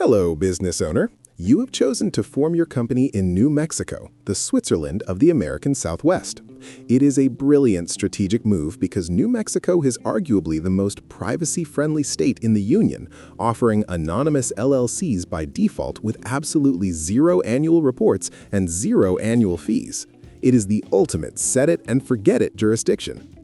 Hello, business owner. You have chosen to form your company in New Mexico, the Switzerland of the American Southwest. It is a brilliant strategic move because New Mexico is arguably the most privacy-friendly state in the Union, offering anonymous LLCs by default with absolutely zero annual reports and zero annual fees. It is the ultimate set-it-and-forget-it jurisdiction.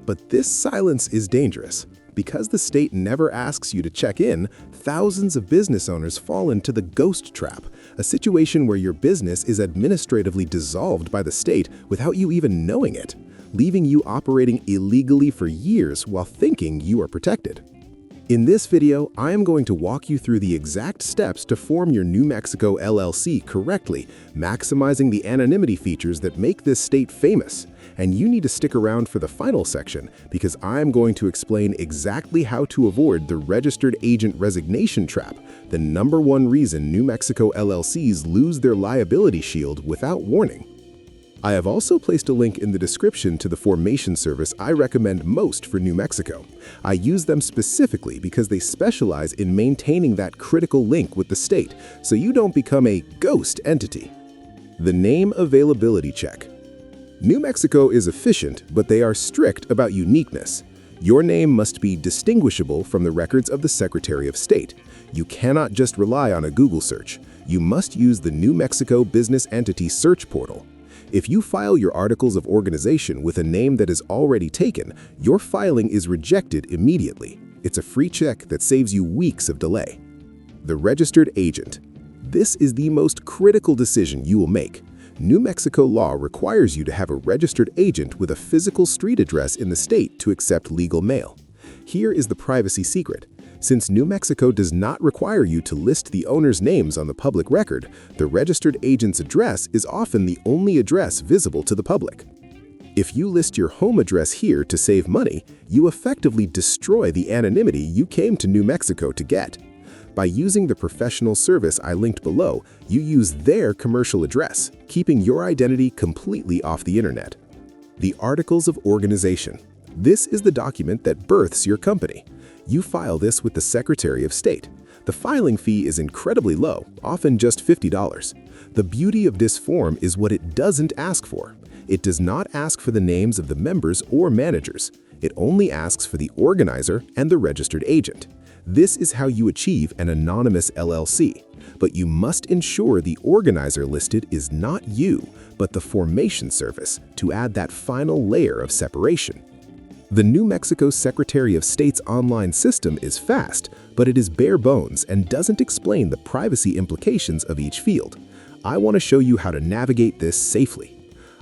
But this silence is dangerous. Because the state never asks you to check in, thousands of business owners fall into the ghost trap, a situation where your business is administratively dissolved by the state without you even knowing it, leaving you operating illegally for years while thinking you are protected. In this video, I am going to walk you through the exact steps to form your New Mexico LLC correctly, maximizing the anonymity features that make this state famous. And you need to stick around for the final section because I'm going to explain exactly how to avoid the registered agent resignation trap, the #1 reason New Mexico LLCs lose their liability shield without warning. I have also placed a link in the description to the formation service I recommend most for New Mexico. I use them specifically because they specialize in maintaining that critical link with the state, so you don't become a ghost entity. The name availability check. New Mexico is efficient, but they are strict about uniqueness. Your name must be distinguishable from the records of the Secretary of State. You cannot just rely on a Google search. You must use the New Mexico Business Entity Search Portal. If you file your articles of organization with a name that is already taken, your filing is rejected immediately. It's a free check that saves you weeks of delay. The registered agent. This is the most critical decision you will make. New Mexico law requires you to have a registered agent with a physical street address in the state to accept legal mail. Here is the privacy secret. Since New Mexico does not require you to list the owner's names on the public record, the registered agent's address is often the only address visible to the public. If you list your home address here to save money, you effectively destroy the anonymity you came to New Mexico to get. By using the professional service I linked below, you use their commercial address, keeping your identity completely off the internet. The Articles of Organization. This is the document that births your company. You file this with the Secretary of State. The filing fee is incredibly low, often just $50. The beauty of this form is what it doesn't ask for. It does not ask for the names of the members or managers. It only asks for the organizer and the registered agent. This is how you achieve an anonymous LLC. But you must ensure the organizer listed is not you, but the formation service to add that final layer of separation. The New Mexico Secretary of State's online system is fast, but it is bare bones and doesn't explain the privacy implications of each field. I want to show you how to navigate this safely.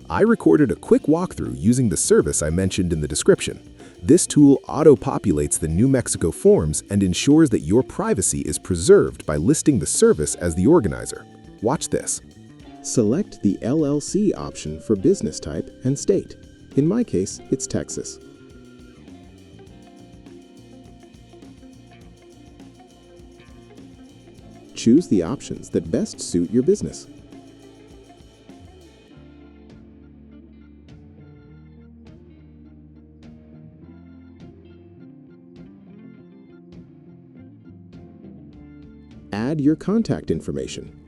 I recorded a quick walkthrough using the service I mentioned in the description. This tool auto-populates the New Mexico forms and ensures that your privacy is preserved by listing the service as the organizer. Watch this. Select the LLC option for business type and state. In my case, it's Texas. Choose the options that best suit your business. Add your contact information.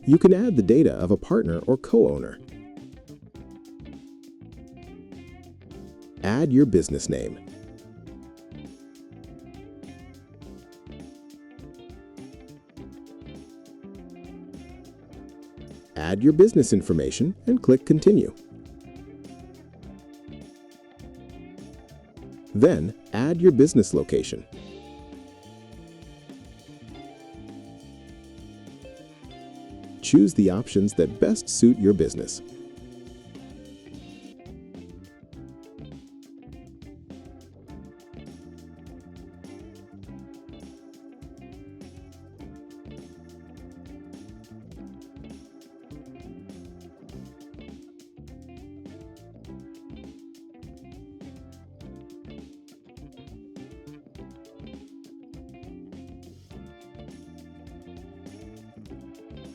You can add the data of a partner or co-owner. Add your business name. Add your business information and click Continue. Then, add your business location. Choose the options that best suit your business.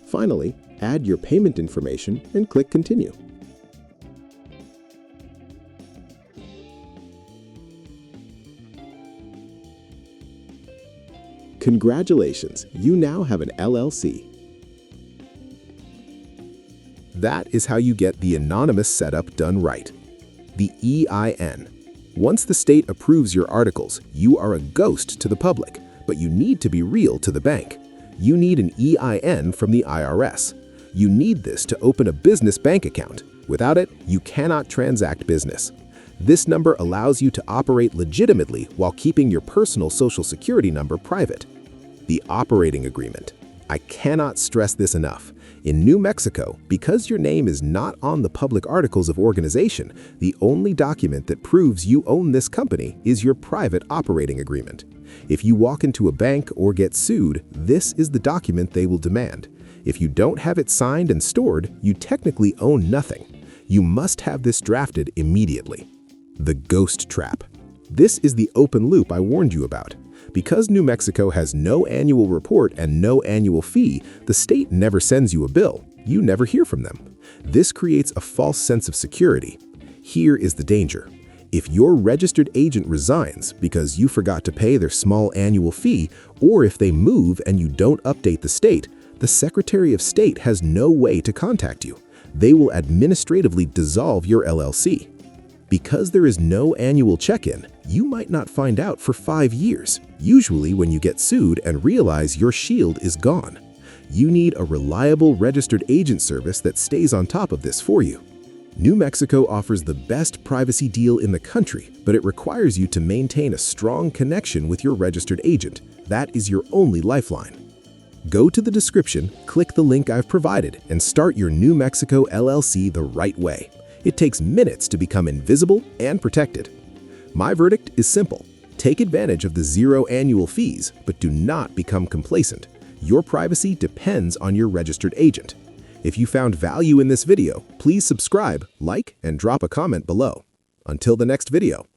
Finally, add your payment information and click Continue. Congratulations, you now have an LLC. That is how you get the anonymous setup done right. The EIN. Once the state approves your articles, you are a ghost to the public, but you need to be real to the bank. You need an EIN from the IRS. You need this to open a business bank account. Without it, you cannot transact business. This number allows you to operate legitimately while keeping your personal Social Security number private. The operating agreement. I cannot stress this enough. In New Mexico, because your name is not on the public articles of organization, the only document that proves you own this company is your private operating agreement. If you walk into a bank or get sued, this is the document they will demand. If you don't have it signed and stored, you technically own nothing. You must have this drafted immediately. The ghost trap. This is the open loop I warned you about. Because New Mexico has no annual report and no annual fee, the state never sends you a bill. You never hear from them. This creates a false sense of security. Here is the danger. If your registered agent resigns because you forgot to pay their small annual fee, or if they move and you don't update the state, the Secretary of State has no way to contact you. They will administratively dissolve your LLC. Because there is no annual check-in, you might not find out for 5 years, usually when you get sued and realize your shield is gone. You need a reliable registered agent service that stays on top of this for you. New Mexico offers the best privacy deal in the country, but it requires you to maintain a strong connection with your registered agent. That is your only lifeline. Go to the description, click the link I've provided, and start your New Mexico LLC the right way. It takes minutes to become invisible and protected. My verdict is simple. Take advantage of the 0 annual fees, but do not become complacent. Your privacy depends on your registered agent. If you found value in this video, please subscribe, like, and drop a comment below. Until the next video.